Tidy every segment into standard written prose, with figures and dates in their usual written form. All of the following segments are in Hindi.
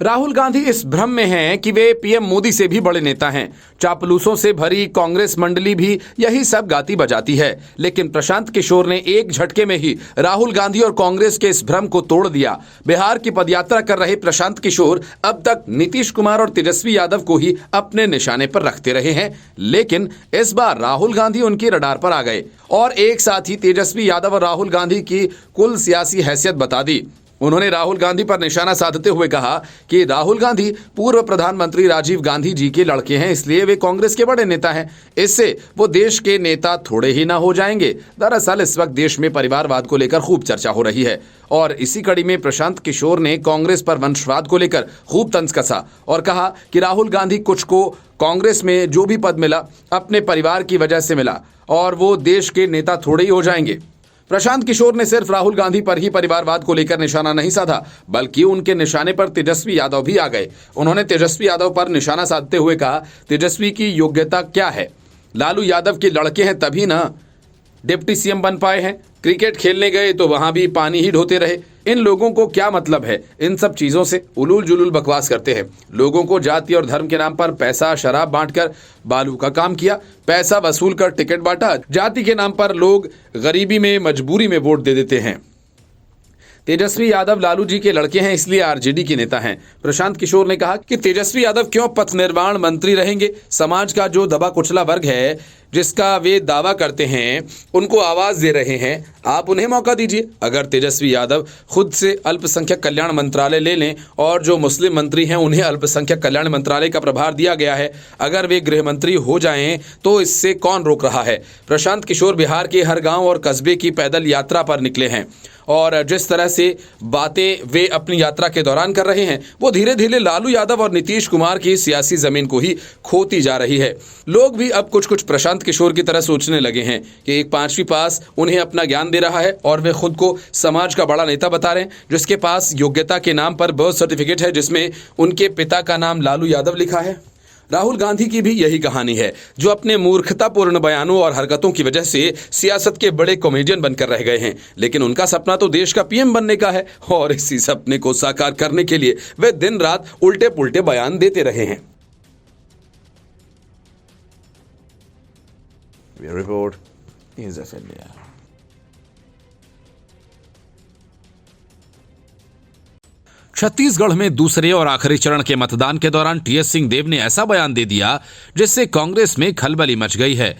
राहुल गांधी इस भ्रम में हैं कि वे पीएम मोदी से भी बड़े नेता हैं। चापलूसों से भरी कांग्रेस मंडली भी यही सब गाती बजाती है। लेकिन प्रशांत किशोर ने एक झटके में ही राहुल गांधी और कांग्रेस के इस भ्रम को तोड़ दिया। बिहार की पदयात्रा कर रहे प्रशांत किशोर अब तक नीतीश कुमार और तेजस्वी यादव को ही अपने निशाने पर रखते रहे हैं, लेकिन इस बार राहुल गांधी उनकी रडार पर आ गए और एक साथ ही तेजस्वी यादव और राहुल गांधी की कुल सियासी हैसियत बता दी। उन्होंने राहुल गांधी पर निशाना साधते हुए कहा कि राहुल गांधी पूर्व प्रधानमंत्री राजीव गांधी जी के लड़के हैं, इसलिए वे कांग्रेस के बड़े नेता हैं। इससे वो देश के नेता थोड़े ही ना हो जाएंगे। दरअसल इस वक्त देश में परिवारवाद को लेकर खूब चर्चा हो रही है और इसी कड़ी में प्रशांत किशोर ने कांग्रेस पर वंशवाद को लेकर खूब तंज कसा और कहा कि राहुल गांधी कुछ को कांग्रेस में जो भी पद मिला अपने परिवार की वजह से मिला और वो देश के नेता थोड़े ही हो जाएंगे। प्रशांत किशोर ने सिर्फ राहुल गांधी पर ही परिवारवाद को लेकर निशाना नहीं साधा, बल्कि उनके निशाने पर तेजस्वी यादव भी आ गए। उन्होंने तेजस्वी यादव पर निशाना साधते हुए कहा, तेजस्वी की योग्यता क्या है? लालू यादव के लड़के हैं तभी ना डिप्टी सीएम बन पाए हैं। क्रिकेट खेलने गए तो वहां भी पानी ही ढोते रहे। इन लोगों को क्या मतलब है इन सब चीजों से? उलूल जुलूल बकवास करते हैं। लोगों को जाति और धर्म के नाम पर पैसा शराब बांटकर बालू का काम किया, पैसा वसूल कर टिकट बांटा। जाति के नाम पर लोग गरीबी में मजबूरी में वोट दे देते हैं। तेजस्वी यादव लालू जी के लड़के हैं, इसलिए आरजेडी के नेता हैं। प्रशांत किशोर ने कहा कि तेजस्वी यादव क्यों पथ निर्माण मंत्री रहेंगे? समाज का जो दबा कुचला वर्ग है जिसका वे दावा करते हैं, उनको आवाज दे रहे हैं, आप उन्हें मौका दीजिए। अगर तेजस्वी यादव खुद से अल्पसंख्यक कल्याण मंत्रालय ले लें और जो मुस्लिम मंत्री हैं उन्हें अल्पसंख्यक कल्याण मंत्रालय का प्रभार दिया गया है, अगर वे गृह मंत्री हो जाएं तो इससे कौन रोक रहा है? प्रशांत किशोर बिहार के हर गांव और कस्बे की पैदल यात्रा पर निकले हैं और जिस तरह से बातें वे अपनी यात्रा के दौरान कर रहे हैं वो धीरे धीरे लालू यादव और नीतीश कुमार की सियासी जमीन को ही खोती जा रही है। लोग भी अब कुछ प्रशांत किशोर की तरह सोचने लगे हैं कि एक पांचवी पास उन्हें अपना ज्ञान दे रहा है और वे खुद को समाज का बड़ा नेता बता रहे हैं, जिसके पास योग्यता के नाम पर बर्थ सर्टिफिकेट है जिसमें उनके पिता का नाम लालू यादव लिखा है। राहुल गांधी की भी यही कहानी है, जो अपने मूर्खतापूर्ण बयानों और हरकतों की वजह से सियासत के बड़े कॉमेडियन बनकर रह गए हैं। लेकिन उनका सपना तो देश का पीएम बनने का है और इसी सपने को साकार करने के लिए वे दिन रात उल्टे पुल्टे बयान देते रहे हैं। Report is of India. Chhattisgarh में दूसरे और आखिरी चरण के मतदान के दौरान टीएस सिंहदेव ने ऐसा बयान दे दिया जिससे कांग्रेस में खलबली मच गई है।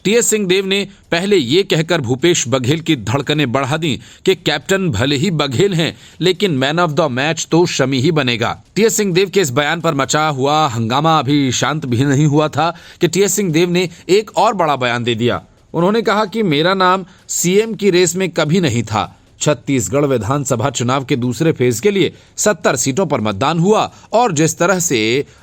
टीएस सिंहदेव ने पहले ये कहकर भूपेश बघेल की धड़कनें बढ़ा दी कि कैप्टन भले ही बघेल हैं लेकिन मैन ऑफ द मैच तो शमी ही बनेगा। टीएस सिंहदेव के इस बयान पर मचा हुआ हंगामा अभी शांत भी नहीं हुआ था कि टीएस सिंहदेव ने एक और बड़ा बयान दे दिया। उन्होंने कहा कि मेरा नाम सीएम की रेस में कभी नहीं था। छत्तीसगढ़ विधानसभा चुनाव के दूसरे फेज के लिए 70 सीटों पर मतदान हुआ और जिस तरह से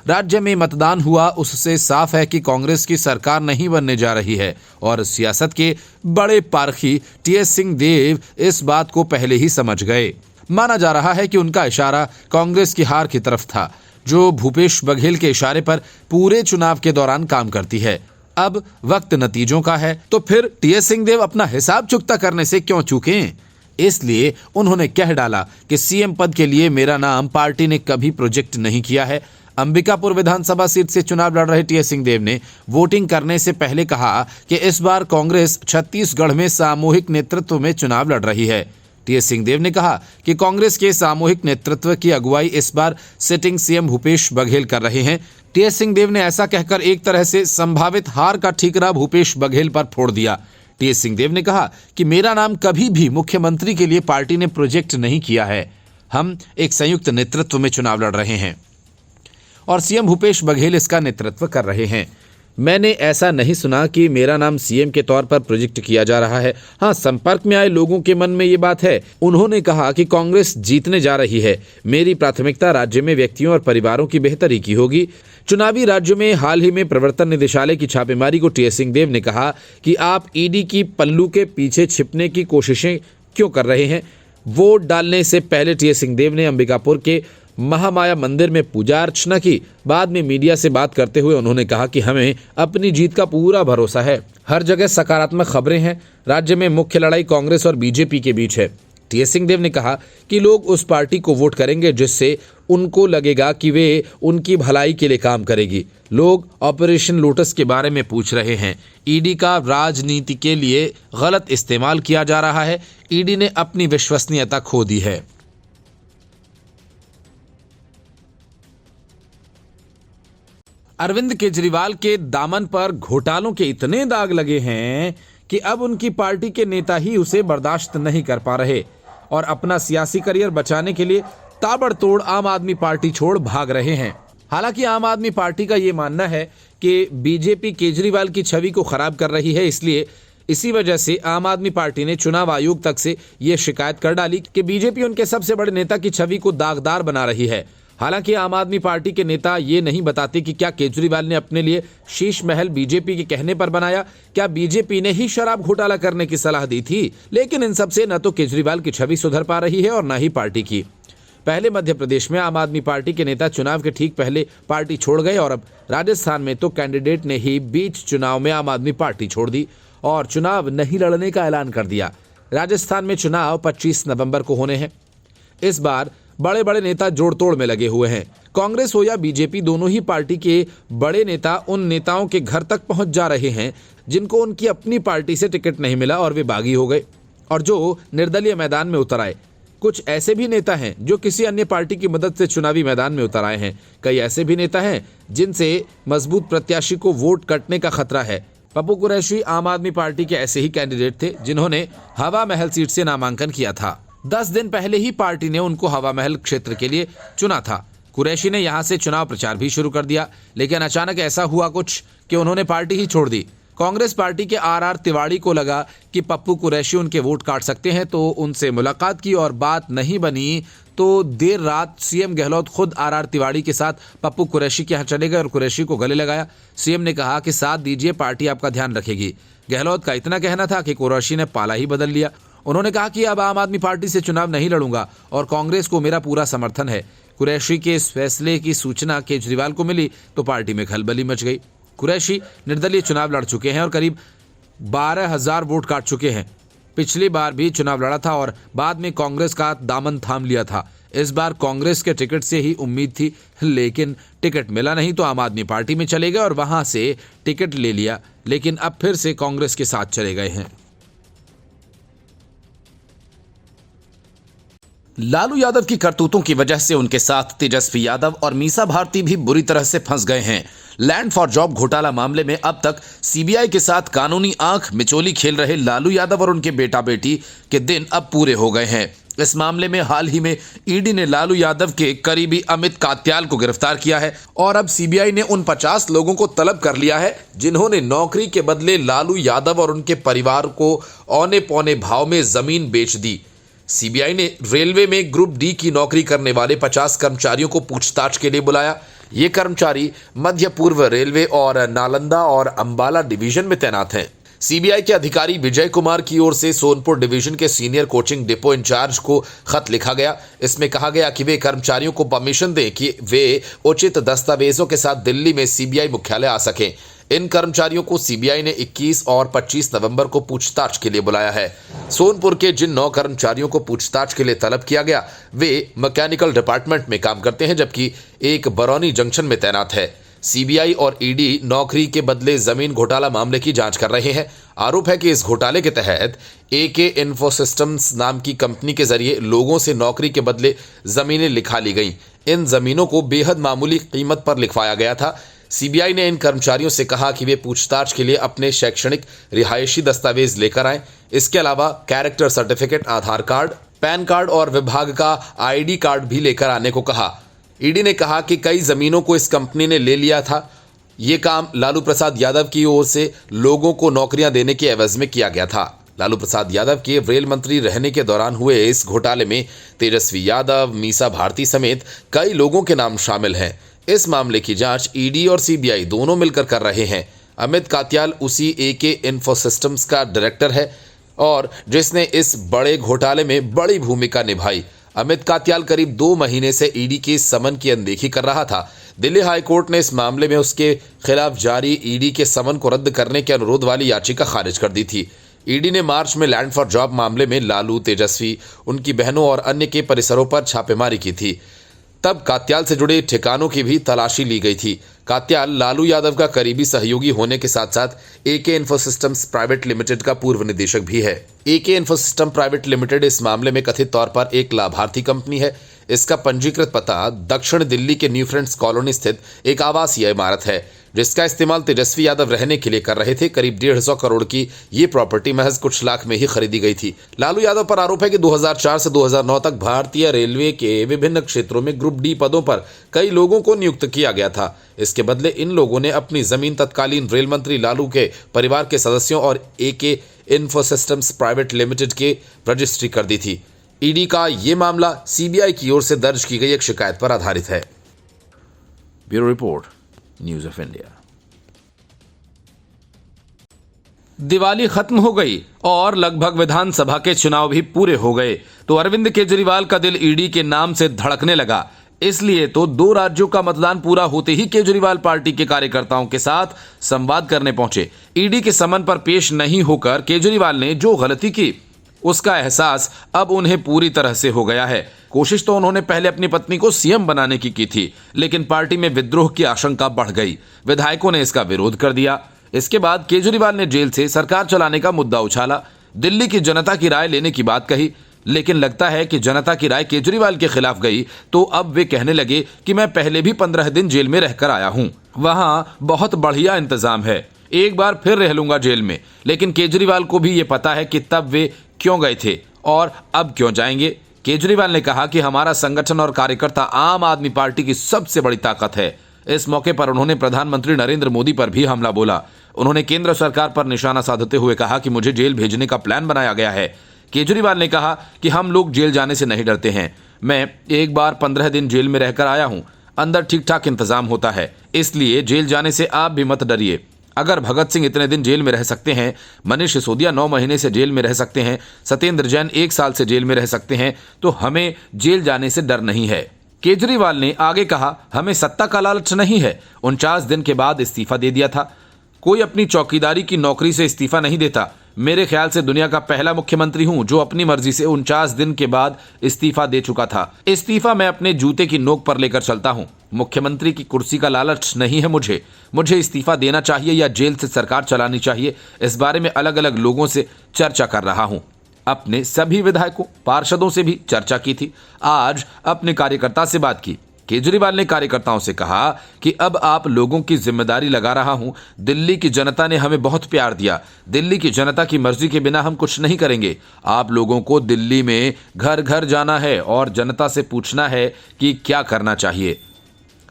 राज्य में मतदान हुआ उससे साफ है कि कांग्रेस की सरकार नहीं बनने जा रही है और सियासत के बड़े पारखी टीएस सिंहदेव इस बात को पहले ही समझ गए। माना जा रहा है कि उनका इशारा कांग्रेस की हार की तरफ था, जो भूपेश बघेल के इशारे पर पूरे चुनाव के दौरान काम करती है। अब वक्त नतीजों का है तो फिर टीएस सिंहदेव अपना हिसाब चुकता करने से क्यों चूकें? इसलिए उन्होंने कह डाला कि सीएम पद के लिए मेरा नाम पार्टी ने कभी प्रोजेक्ट नहीं किया है। अंबिकापुर विधानसभा सीट से चुनाव लड़ रहे टीएस सिंहदेव ने वोटिंग करने से पहले कहा कि इस बार कांग्रेस छत्तीसगढ़ में सामूहिक नेतृत्व में चुनाव लड़ रही है। टीएस सिंहदेव ने कहा कि कांग्रेस के सामूहिक नेतृत्व की अगुवाई इस बार सिटिंग सीएम भूपेश बघेल कर रहे हैं। टीएस सिंहदेव ने ऐसा कहकर एक तरह से संभावित हार का ठीकरा भूपेश बघेल पर फोड़ दिया। टीएस सिंहदेव ने कहा कि मेरा नाम कभी भी मुख्यमंत्री के लिए पार्टी ने प्रोजेक्ट नहीं किया है। हम एक संयुक्त नेतृत्व में चुनाव लड़ रहे हैं और सीएम भूपेश बघेल इसका नेतृत्व कर रहे हैं। मैंने ऐसा नहीं सुना कि मेरा नाम सीएम के तौर पर प्रोजेक्ट किया जा रहा है। हाँ, संपर्क में आए लोगों के मन में ये बात है। उन्होंने कहा कि कांग्रेस जीतने जा रही है। मेरी प्राथमिकता राज्य में व्यक्तियों और परिवारों की बेहतरी की होगी। चुनावी राज्यों में हाल ही में प्रवर्तन निदेशालय की छापेमारी को टीएस सिंहदेव ने कहा कि आप ईडी की पल्लू के पीछे छिपने की कोशिशें क्यों कर रहे हैं। वोट डालने से पहले टीएस सिंहदेव ने अंबिकापुर के महामाया मंदिर में पूजा अर्चना की। बाद में मीडिया से बात करते हुए उन्होंने कहा कि हमें अपनी जीत का पूरा भरोसा है। हर जगह सकारात्मक खबरें हैं। राज्य में मुख्य लड़ाई कांग्रेस और बीजेपी के बीच है। टीएस सिंहदेव ने कहा कि लोग उस पार्टी को वोट करेंगे जिससे उनको लगेगा कि वे उनकी भलाई के लिए काम करेगी। लोग ऑपरेशन लोटस के बारे में पूछ रहे हैं। ईडी का राजनीति के लिए गलत इस्तेमाल किया जा रहा है। ईडी ने अपनी विश्वसनीयता खो दी है। अरविंद केजरीवाल के दामन पर घोटालों के इतने दाग लगे हैं कि अब उनकी पार्टी के नेता ही उसे बर्दाश्त नहीं कर पा रहे और अपना सियासी करियर बचाने के लिए ताबड़तोड़ आम आदमी पार्टी छोड़ भाग रहे हैं। हालांकि आम आदमी पार्टी का ये मानना है कि बीजेपी केजरीवाल की छवि को खराब कर रही है, इसलिए इसी वजह से आम आदमी पार्टी ने चुनाव आयोग तक से ये शिकायत कर डाली कि बीजेपी उनके सबसे बड़े नेता की छवि को दागदार बना रही है। हालांकि आम आदमी पार्टी के नेता ये नहीं बताते कि क्या केजरीवाल ने अपने लिए शीश महल बीजेपी के कहने पर बनाया, क्या बीजेपी ने ही शराब घोटाला करने की सलाह दी थी। लेकिन इन सबसे न तो केजरीवाल की छवि सुधर पा रही है और न ही पार्टी की। पहले मध्य प्रदेश में आम आदमी पार्टी के नेता चुनाव के ठीक पहले पार्टी छोड़ गए और अब राजस्थान में तो कैंडिडेट ने ही बीच चुनाव में आम आदमी पार्टी छोड़ दी और चुनाव नहीं लड़ने का ऐलान कर दिया। राजस्थान में चुनाव 25 नवंबर को होने हैं। इस बार बड़े बड़े नेता जोड़ तोड़ में लगे हुए हैं। कांग्रेस हो या बीजेपी, दोनों ही पार्टी के बड़े नेता उन नेताओं के घर तक पहुंच जा रहे हैं जिनको उनकी अपनी पार्टी से टिकट नहीं मिला और वे बागी हो गए और जो निर्दलीय मैदान में उतर आए। कुछ ऐसे भी नेता हैं जो किसी अन्य पार्टी की मदद से चुनावी मैदान में उतर आए हैं। कई ऐसे भी नेता हैं जिनसे मजबूत प्रत्याशी को वोट कटने का खतरा है। पप्पू कुरैशी आम आदमी पार्टी के ऐसे ही कैंडिडेट थे जिन्होंने हवा महल सीट से नामांकन किया था। 10 दिन पहले ही पार्टी ने उनको हवा महल क्षेत्र के लिए चुना था। कुरैशी ने यहां से चुनाव प्रचार भी शुरू कर दिया, लेकिन अचानक ऐसा हुआ कुछ कि उन्होंने पार्टी ही छोड़ दी। कांग्रेस पार्टी के आर तिवाड़ी को लगा कि पप्पू कुरैशी उनके वोट काट सकते हैं, तो उनसे मुलाकात की और बात नहीं बनी तो देर रात सीएम गहलोत खुद आर तिवाड़ी के साथ पप्पू कुरैशी के यहाँ चले गए और कुरैशी को गले लगाया। सीएम ने कहा कि साथ दीजिए, पार्टी आपका ध्यान रखेगी। गहलोत का इतना कहना था कि कुरैशी ने पाला ही बदल लिया। उन्होंने कहा कि अब आम आदमी पार्टी से चुनाव नहीं लड़ूंगा और कांग्रेस को मेरा पूरा समर्थन है। कुरैशी के इस फैसले की सूचना केजरीवाल को मिली तो पार्टी में खलबली मच गई। कुरैशी निर्दलीय चुनाव लड़ चुके हैं और करीब 12,000 वोट काट चुके हैं। पिछली बार भी चुनाव लड़ा था और बाद में कांग्रेस का दामन थाम लिया था। इस बार कांग्रेस के टिकट से ही उम्मीद थी, लेकिन टिकट मिला नहीं तो आम आदमी पार्टी में चले गए और वहां से टिकट ले लिया, लेकिन अब फिर से कांग्रेस के साथ चले गए हैं। लालू यादव की करतूतों की वजह से उनके साथ तेजस्वी यादव और मीसा भारती भी बुरी तरह से फंस गए हैं। लैंड फॉर जॉब घोटाला मामले में अब तक सीबीआई के साथ कानूनी आंख मिचोली खेल रहे लालू यादव और उनके बेटा बेटी के दिन अब पूरे हो गए हैं। इस मामले में हाल ही में ईडी ने लालू यादव के करीबी अमित कात्याल को गिरफ्तार किया है और अब सीबीआई ने उन 50 लोगों को तलब कर लिया है जिन्होंने नौकरी के बदले लालू यादव और उनके परिवार को औने पौने भाव में जमीन बेच दी। सीबीआई ने रेलवे में ग्रुप डी की नौकरी करने वाले 50 कर्मचारियों को पूछताछ के लिए बुलाया। ये कर्मचारी मध्य पूर्व रेलवे और नालंदा और अंबाला डिवीजन में तैनात हैं। सीबीआई के अधिकारी विजय कुमार की ओर से सोनपुर डिवीजन के सीनियर कोचिंग डिपो इंचार्ज को खत लिखा गया। इसमें कहा गया कि वे कर्मचारियों को परमिशन दें कि वे उचित दस्तावेजों के साथ दिल्ली में सीबीआई मुख्यालय आ सकें। इन कर्मचारियों को सीबीआई ने 21 और 25 नवंबर को पूछताछ के लिए बुलाया है। सोनपुर के जिन 9 कर्मचारियों को पूछताछ के लिए तलब किया गया वे मैकेनिकल डिपार्टमेंट में काम करते हैं, जबकि एक बरौनी जंक्शन में तैनात है। सीबीआई और ईडी नौकरी के बदले जमीन घोटाला मामले की जांच कर रहे हैं। आरोप है कि इस घोटाले के तहत एके इन्फोसिस्टम्स नाम की कंपनी के जरिए लोगों से नौकरी के बदले जमीनें लिखा ली गईं। इन जमीनों को बेहद मामूली कीमत पर लिखवाया गया था। सीबीआई ने इन कर्मचारियों से कहा कि वे पूछताछ के लिए अपने शैक्षणिक रिहायशी दस्तावेज लेकर आएं। इसके अलावा कैरेक्टर सर्टिफिकेट, आधार कार्ड, पैन कार्ड और विभाग का आईडी कार्ड भी लेकर आने को कहा। ईडी ने कहा कि कई जमीनों को इस कंपनी ने ले लिया था। ये काम लालू प्रसाद यादव की ओर से लोगों को नौकरियां देने के एवज में किया गया था। लालू प्रसाद यादव के रेल मंत्री रहने के दौरान हुए इस घोटाले में तेजस्वी यादव, मीसा भारती समेत कई लोगों के नाम शामिल हैं। इस मामले की जांच ईडी और सीबीआई दोनों मिलकर कर रहे हैं। अमित कात्याल उसी एके इन्फोसिस्टम्स का डायरेक्टर है और जिसने इस बड़े घोटाले में बड़ी भूमिका निभाई। अमित कात्याल करीब 2 महीने से ईडी के समन की अनदेखी कर रहा था। दिल्ली हाईकोर्ट ने इस मामले में उसके खिलाफ जारी ईडी के समन को रद्द करने के अनुरोध वाली याचिका खारिज कर दी थी। ईडी ने मार्च में लैंड फॉर जॉब मामले में लालू, तेजस्वी, उनकी बहनों और अन्य के परिसरों पर छापेमारी की थी। तब कात्याल से जुड़े ठिकानों की भी तलाशी ली गई थी। कात्याल लालू यादव का करीबी सहयोगी होने के साथ साथ एके इन्फोसिस्टम्स प्राइवेट लिमिटेड का पूर्व निदेशक भी है। एके इन्फोसिस्टम प्राइवेट लिमिटेड इस मामले में कथित तौर पर एक लाभार्थी कंपनी है। इसका पंजीकृत पता दक्षिण दिल्ली के न्यू फ्रेंड्स कॉलोनी स्थित एक आवासीय इमारत है, जिसका इस्तेमाल तेजस्वी यादव रहने के लिए कर रहे थे। करीब 150 करोड़ की ये प्रॉपर्टी महज कुछ लाख में ही खरीदी गई थी। लालू यादव पर आरोप है कि 2004 से 2009 तक भारतीय रेलवे के विभिन्न क्षेत्रों में ग्रुप डी पदों पर कई लोगों को नियुक्त किया गया था। इसके बदले इन लोगों ने अपनी जमीन तत्कालीन रेल मंत्री लालू के परिवार के सदस्यों और एके इन्फोसिस्टम्स प्राइवेट लिमिटेड के रजिस्ट्री कर दी थी। ईडी का ये मामला सीबीआई की ओर से दर्ज की गई एक शिकायत पर आधारित है। Bureau report, news of India. Diwali खत्म हो गई और लगभग विधानसभा के चुनाव भी पूरे हो गए तो अरविंद केजरीवाल का दिल ईडी के नाम से धड़कने लगा। इसलिए तो 2 राज्यों का मतदान पूरा होते ही केजरीवाल पार्टी के कार्यकर्ताओं के साथ संवाद करने पहुंचे। ईडी के समन पर पेश नहीं होकर केजरीवाल ने जो गलती की उसका एहसास अब उन्हें पूरी तरह से हो गया है। कोशिश तो उन्होंने पहले अपनी पत्नी को सीएम बनाने की थी, लेकिन पार्टी में विद्रोह की आशंका बढ़ गई। विधायकों ने इसका विरोध कर दिया। इसके बाद केजरीवाल ने जेल से सरकार चलाने का मुद्दा उछाला, दिल्ली की जनता की राय लेने की बात कही। लेकिन लगता है कि जनता की राय केजरीवाल के खिलाफ गई तो अब वे कहने लगे कि मैं पहले भी 15 दिन जेल में रहकर आया हूं, वहां बहुत बढ़िया इंतजाम है, एक बार फिर रह लूंगा जेल में। लेकिन केजरीवाल को भी ये पता है कि तब वे क्यों गए थे और अब क्यों जाएंगे। केजरीवाल ने कहा कि हमारा संगठन और कार्यकर्ता आम आदमी पार्टी की सबसे बड़ी ताकत है। इस मौके पर उन्होंने प्रधानमंत्री नरेंद्र मोदी पर भी हमला बोला। उन्होंने केंद्र सरकार पर निशाना साधते हुए कहा कि मुझे जेल भेजने का प्लान बनाया गया है। केजरीवाल ने कहा कि हम लोग जेल जाने से नहीं डरते हैं, मैं एक बार 15 दिन जेल में रहकर आया हूं, अंदर ठीक ठाक इंतजाम होता है, इसलिए जेल जाने से आप भी मत डरिए। अगर भगत सिंह इतने दिन जेल में रह सकते हैं, मनीष सिसोदिया 9 महीने से जेल में रह सकते हैं, सत्येंद्र जैन 1 साल से जेल में रह सकते हैं, तो हमें जेल जाने से डर नहीं है। केजरीवाल ने आगे कहा, हमें सत्ता का लालच नहीं है। 49 दिन के बाद इस्तीफा दे दिया था। कोई अपनी चौकीदारी की नौकरी से इस्तीफा नहीं देता। मेरे ख्याल से दुनिया का पहला मुख्यमंत्री हूं जो अपनी मर्जी से 49 दिन के बाद इस्तीफा दे चुका था। इस्तीफा मैं अपने जूते की नोक पर लेकर चलता हूं। मुख्यमंत्री की कुर्सी का लालच नहीं है मुझे इस्तीफा देना चाहिए या जेल से सरकार चलानी चाहिए, इस बारे में अलग अलग लोगों से चर्चा कर रहा हूं। अपने सभी विधायकों, पार्षदों से भी चर्चा की थी। आज अपने कार्यकर्ता से बात की। केजरीवाल ने कार्यकर्ताओं से कहा कि अब आप लोगों की जिम्मेदारी लगा रहा हूं। दिल्ली की जनता ने हमें बहुत प्यार दिया। दिल्ली की जनता की मर्जी के बिना हम कुछ नहीं करेंगे। आप लोगों को दिल्ली में घर घर जाना है और जनता से पूछना है कि क्या करना चाहिए।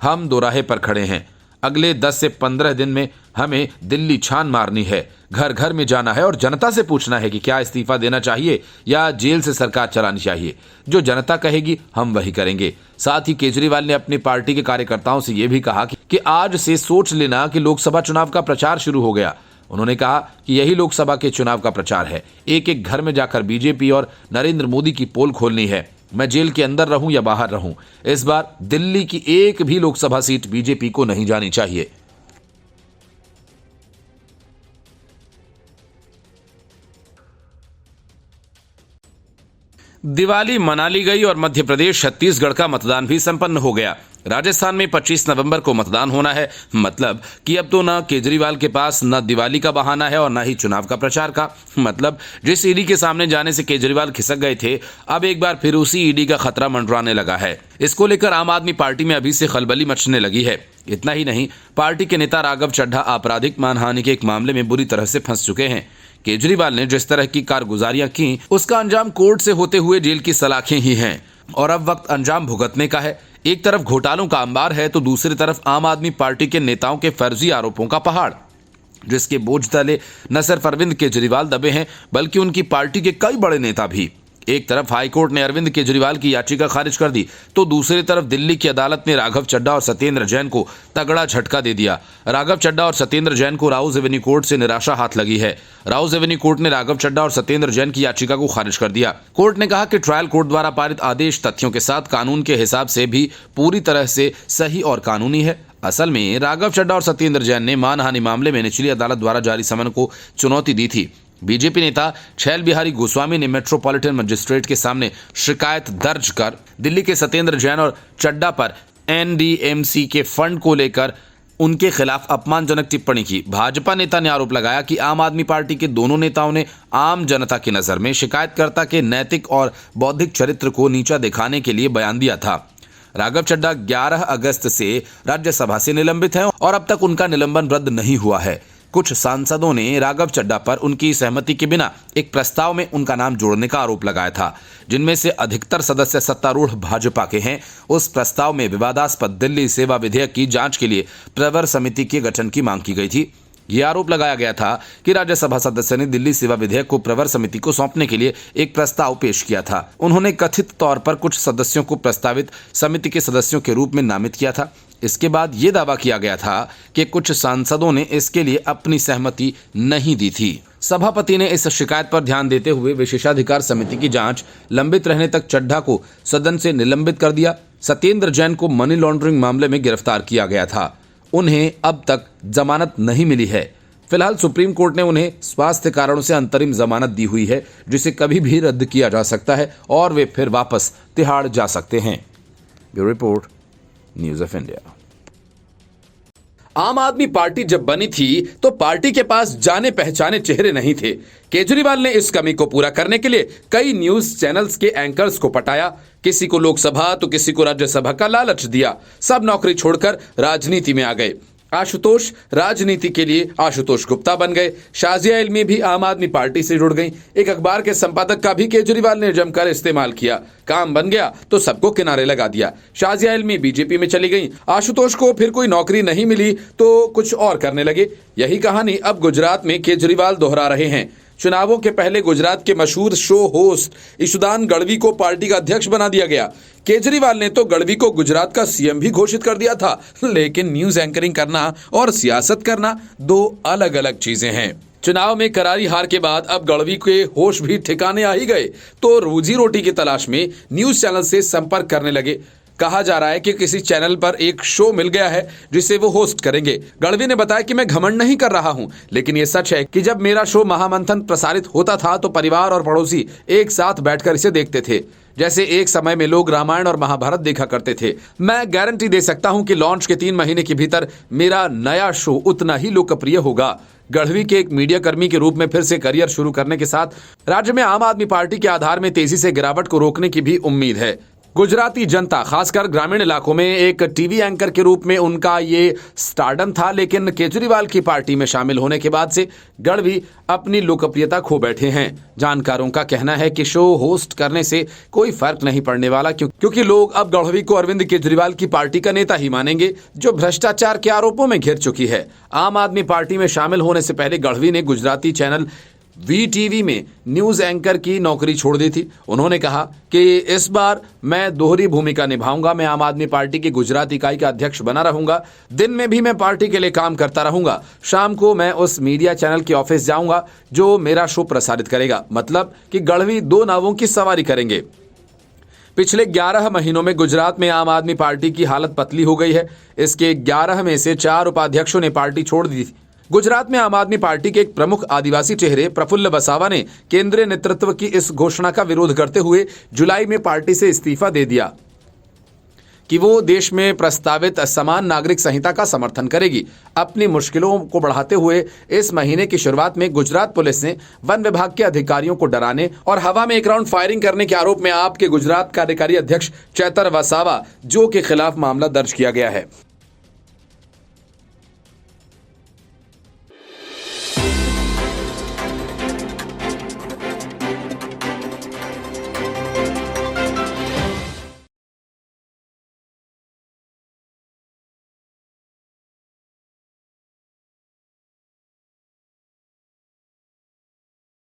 हम दोराहे पर खड़े हैं। अगले 10 से 15 दिन में हमें दिल्ली छान मारनी है, घर घर में जाना है और जनता से पूछना है कि क्या इस्तीफा देना चाहिए या जेल से सरकार चलानी चाहिए। जो जनता कहेगी हम वही करेंगे। साथ ही केजरीवाल ने अपनी पार्टी के कार्यकर्ताओं से यह भी कहा कि आज से सोच लेना कि लोकसभा चुनाव का प्रचार शुरू हो गया। उन्होंने कहा कि यही लोकसभा के चुनाव का प्रचार है। एक एक घर में जाकर बीजेपी और नरेंद्र मोदी की पोल खोलनी है। मैं जेल के अंदर रहूं या बाहर रहूं, इस बार दिल्ली की एक भी लोकसभा सीट बीजेपी को नहीं जानी चाहिए। दिवाली मना ली गई और मध्य प्रदेश, छत्तीसगढ़ का मतदान भी संपन्न हो गया। राजस्थान में 25 नवंबर को मतदान होना है। मतलब कि अब तो न केजरीवाल के पास न दिवाली का बहाना है और न ही चुनाव का प्रचार का। मतलब जिस ईडी के सामने जाने से केजरीवाल खिसक गए थे, अब एक बार फिर उसी ईडी का खतरा मंडराने लगा है। इसको लेकर आम आदमी पार्टी में अभी से खलबली मचने लगी है। इतना ही नहीं, पार्टी के नेता राघव चड्ढा आपराधिक मानहानि के एक मामले में बुरी तरह से फंस चुके हैं। केजरीवाल ने जिस तरह की कारगुजारियां की, उसका अंजाम कोर्ट से होते हुए जेल की सलाखें ही हैं और अब वक्त अंजाम भुगतने का है। एक तरफ घोटालों का अंबार है तो दूसरी तरफ आम आदमी पार्टी के नेताओं के फर्जी आरोपों का पहाड़, जिसके बोझ तले न सिर्फ अरविंद केजरीवाल दबे हैं बल्कि उनकी पार्टी के कई बड़े नेता भी। एक तरफ हाईकोर्ट ने अरविंद केजरीवाल की याचिका खारिज कर दी तो दूसरी तरफ दिल्ली की अदालत ने राघव चड्ढा और सत्येंद्र जैन को तगड़ा झटका दे दिया। राघव चड्ढा और सत्येंद्र जैन को राउज एवेन्यू कोर्ट से निराशा हाथ लगी है। राउज एवेन्यू कोर्ट ने राघव चड्ढा और सत्येंद्र जैन की याचिका को खारिज कर दिया। कोर्ट ने कहा कि ट्रायल कोर्ट द्वारा पारित आदेश तथ्यों के साथ कानून के हिसाब से भी पूरी तरह से सही और कानूनी है। असल में राघव चड्ढा और सत्येंद्र जैन ने मानहानि मामले में निचली अदालत द्वारा जारी समन को चुनौती दी थी। बीजेपी नेता छैल बिहारी गोस्वामी ने मेट्रोपॉलिटन मजिस्ट्रेट के सामने शिकायत दर्ज कर दिल्ली के सत्येंद्र जैन और चड्डा पर एनडीएमसी के फंड को लेकर उनके खिलाफ अपमानजनक टिप्पणी की। भाजपा नेता ने आरोप लगाया कि आम आदमी पार्टी के दोनों नेताओं ने आम जनता की नजर में शिकायतकर्ता के नैतिक और बौद्धिक चरित्र को नीचा दिखाने के लिए बयान दिया था। राघव चड्डा 11 अगस्त से राज्यसभा से निलंबित हैं और अब तक उनका निलंबन रद्द नहीं हुआ है। कुछ सांसदों ने राघव चड्डा पर उनकी सहमति के बिना एक प्रस्ताव में उनका नाम जोड़ने का आरोप लगाया था, जिनमें से अधिकतर सदस्य सत्तारूढ़ भाजपा के हैं। उस प्रस्ताव में विवादास्पद दिल्ली सेवा विधेयक की जांच के लिए प्रवर समिति के गठन की मांग की गई थी। यह आरोप लगाया गया था कि राज्यसभा सदस्य ने दिल्ली सेवा विधेयक को प्रवर समिति को सौंपने के लिए एक प्रस्ताव पेश किया था। उन्होंने कथित तौर पर कुछ सदस्यों को प्रस्तावित समिति के सदस्यों के रूप में नामित किया था। इसके बाद यह दावा किया गया था कि कुछ सांसदों ने इसके लिए अपनी सहमति नहीं दी थी। सभापति ने इस शिकायत पर ध्यान देते हुए विशेषाधिकार समिति की जांच लंबित रहने तक चड्ढा को सदन से निलंबित कर दिया। सत्येंद्र जैन को मनी लॉन्ड्रिंग मामले में गिरफ्तार किया गया था। उन्हें अब तक जमानत नहीं मिली है। फिलहाल सुप्रीम कोर्ट ने उन्हें स्वास्थ्य कारणों से अंतरिम जमानत दी हुई है, जिसे कभी भी रद्द किया जा सकता है और वे फिर वापस तिहाड़ जा सकते हैं। Bureau report, news of India. आम आदमी पार्टी जब बनी थी तो पार्टी के पास जाने पहचाने चेहरे नहीं थे। केजरीवाल ने इस कमी को पूरा करने के लिए कई न्यूज चैनल्स के एंकर्स को पटाया। किसी को लोकसभा तो किसी को राज्यसभा का लालच दिया। सब नौकरी छोड़कर राजनीति में आ गए। आशुतोष राजनीति के लिए आशुतोष गुप्ता बन गए। शाजिया इल्मी भी आम आदमी पार्टी से जुड़ गई। एक अखबार के संपादक का भी केजरीवाल ने जमकर इस्तेमाल किया। काम बन गया तो सबको किनारे लगा दिया। शाजिया इल्मी बीजेपी में चली गई। आशुतोष को फिर कोई नौकरी नहीं मिली तो कुछ और करने लगे। यही कहानी अब गुजरात में केजरीवाल दोहरा रहे हैं। चुनावों के पहले गुजरात के मशहूर शो होस्ट ईशुदान गढ़वी को पार्टी का अध्यक्ष बना दिया गया। केजरीवाल ने तो गढ़वी को गुजरात का सीएम भी घोषित कर दिया था, लेकिन न्यूज एंकरिंग करना और सियासत करना दो अलग अलग चीजें हैं। चुनाव में करारी हार के बाद अब गढ़वी के होश भी ठिकाने आ ही गए तो रोजी रोटी की तलाश में न्यूज चैनल से संपर्क करने लगे। कहा जा रहा है कि किसी चैनल पर एक शो मिल गया है जिसे वो होस्ट करेंगे। गढ़वी ने बताया कि मैं घमंड नहीं कर रहा हूं, लेकिन ये सच है कि जब मेरा शो महामंथन प्रसारित होता था तो परिवार और पड़ोसी एक साथ बैठकर इसे देखते थे, जैसे एक समय में लोग रामायण और महाभारत देखा करते थे। मैं गारंटी दे सकता हूं कि लॉन्च के 3 महीने के भीतर मेरा नया शो उतना ही लोकप्रिय होगा। गढ़वी के एक मीडिया कर्मी के रूप में फिर से करियर शुरू करने के साथ राज्य में आम आदमी पार्टी के आधार में तेजी से गिरावट को रोकने की भी उम्मीद है। गुजराती जनता खासकर ग्रामीण इलाकों में एक टीवी एंकर के रूप में उनका ये स्टारडम था, लेकिन केजरीवाल की पार्टी में शामिल होने के बाद से गढ़वी अपनी लोकप्रियता खो बैठे हैं। जानकारों का कहना है कि शो होस्ट करने से कोई फर्क नहीं पड़ने वाला, क्योंकि लोग अब गढ़वी को अरविंद केजरीवाल की पार्टी का नेता ही मानेंगे, जो भ्रष्टाचार के आरोपों में घिर चुकी है। आम आदमी पार्टी में शामिल होने से पहले गढ़वी ने गुजराती चैनल VTV में न्यूज एंकर की नौकरी छोड़ दी थी। उन्होंने कहा कि इस बार मैं दोहरी भूमिका निभाऊंगा। मैं आम आदमी पार्टी की गुजरात इकाई का अध्यक्ष बना रहूंगा। दिन में भी मैं पार्टी के लिए काम करता रहूंगा। शाम को मैं उस मीडिया चैनल के ऑफिस जाऊंगा जो मेरा शो प्रसारित करेगा। मतलब कि गढ़वी 2 नावों की सवारी करेंगे। पिछले 11 महीनों में गुजरात में आम आदमी पार्टी की हालत पतली हो गई है। इसके 11 में से 4 उपाध्यक्षों ने पार्टी छोड़ दी थी। गुजरात में आम आदमी पार्टी के एक प्रमुख आदिवासी चेहरे प्रफुल्ल वसावा ने केंद्रीय नेतृत्व की इस घोषणा का विरोध करते हुए जुलाई में पार्टी से इस्तीफा दे दिया कि वो देश में प्रस्तावित समान नागरिक संहिता का समर्थन करेगी। अपनी मुश्किलों को बढ़ाते हुए इस महीने की शुरुआत में गुजरात पुलिस ने वन विभाग के अधिकारियों को डराने और हवा में एक राउंड फायरिंग करने के आरोप में आप के गुजरात कार्यकारी अध्यक्ष चैतर वसावा जो के खिलाफ मामला दर्ज किया गया है।